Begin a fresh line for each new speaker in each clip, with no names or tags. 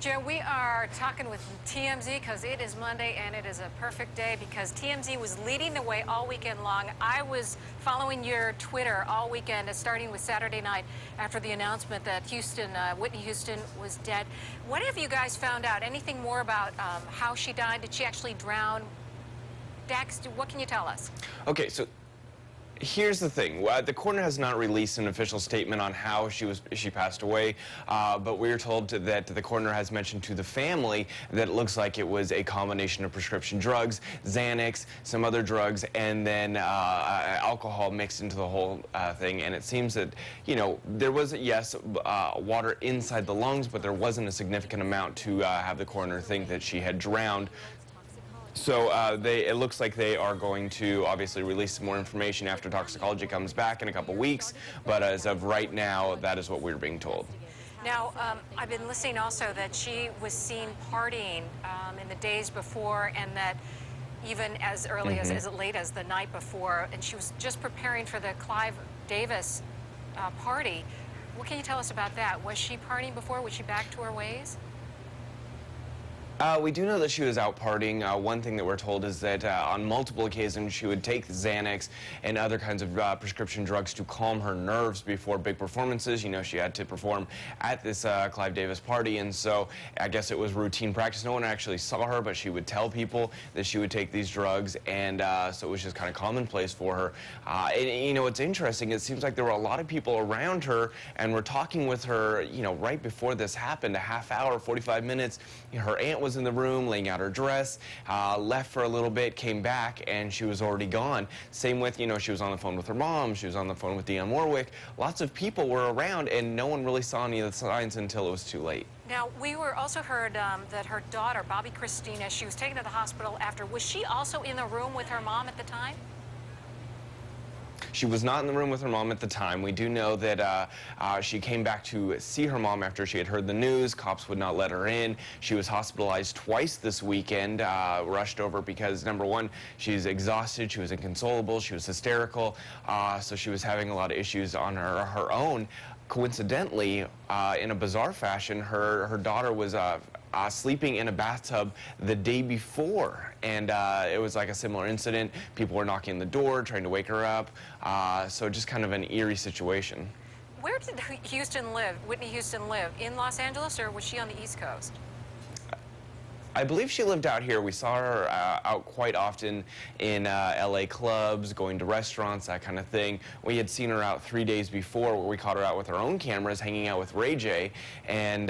Joe, we are talking with TMZ because it is Monday and it is a perfect day because TMZ was leading the way all weekend long. I was following your Twitter all weekend, starting with Saturday night after the announcement that Whitney Houston was dead. What have you guys found out? Anything more about how she died? Did she actually drown? Dax, what can you tell us?
Okay, so here's the thing. The coroner has not released an official statement on how she passed away, but we were told that the coroner has mentioned to the family that it looks like it was a combination of prescription drugs, Xanax, some other drugs, and then alcohol mixed into the whole thing. And it seems that, you know, there was, yes, water inside the lungs, but there wasn't a significant amount to have the coroner think that she had drowned. So it looks like they are going to obviously release some more information after toxicology comes back in a couple weeks. But as of right now, that is what we're being told.
Now, I've been listening also that she was seen partying in the days before, and that even as early as late as the night before, and she was just preparing for the Clive Davis party. What can you tell us about that? Was she partying before? Was she back to her ways?
We do know that she was out partying. One thing that we're told is that on multiple occasions she would take Xanax and other kinds of prescription drugs to calm her nerves before big performances. You know, she had to perform at this Clive Davis party, and so I guess it was routine practice. No one actually saw her, but she would tell people that she would take these drugs, and so it was just kind of commonplace for her. And, you know, what's interesting, it seems like there were a lot of people around her and were talking with her, you know, right before this happened, a half hour, 45 minutes. You know, her aunt was in the room laying out her dress, left for a little bit, came back, and she was already gone. Same with, you know, she was on the phone with her mom, she was on the phone with Dionne Warwick. Lots of people were around, and no one really saw any of the signs until it was too late.
Now, we were also heard that her daughter, Bobby Christina, she was taken to the hospital after. Was she also in the room with her mom at the time?
She was not in the room with her mom at the time. We do know that she came back to see her mom after she had heard the news. Cops would not let her in. She was hospitalized twice this weekend, rushed over because, number one, she's exhausted, she was inconsolable, she was hysterical, so she was having a lot of issues on her own. Coincidentally, in a bizarre fashion, her daughter was sleeping in a bathtub the day before, and it was like a similar incident. People were knocking on the door, trying to wake her up, so just kind of an eerie situation.
Where did Whitney Houston live? In Los Angeles, or was she on the East Coast?
I believe she lived out here. We saw her out quite often in LA clubs, going to restaurants, that kind of thing. We had seen her out 3 days before where we caught her out with her own cameras, hanging out with Ray J. And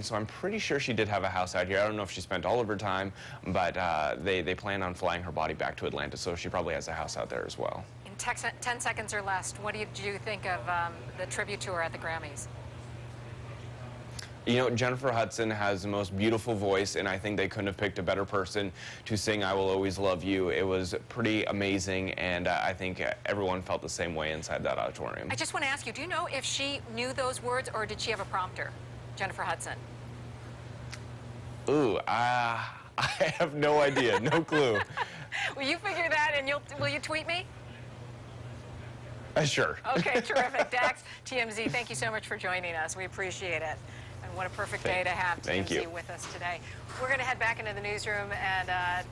so I'm pretty sure she did have a house out here. I don't know if she spent all of her time, but they plan on flying her body back to Atlanta, so she probably has a house out there as well.
In 10 seconds or less, what did you think of the tribute to her at the Grammys?
You know, Jennifer Hudson has the most beautiful voice, and I think they couldn't have picked a better person to sing I Will Always Love You. It was pretty amazing, and I think everyone felt the same way inside that auditorium.
I just want to ask you, do you know if she knew those words, or did she have a prompter, Jennifer Hudson?
Ooh, I have no idea, no clue.
Will you figure that, and will you tweet me?
Sure.
Okay, terrific. Dax, TMZ, thank you so much for joining us. We appreciate it. And what a perfect day to have TMZ with us today. We're going to head back into the newsroom and we're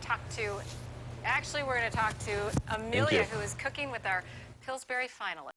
going to talk to Amelia, who is cooking with our Pillsbury finalists.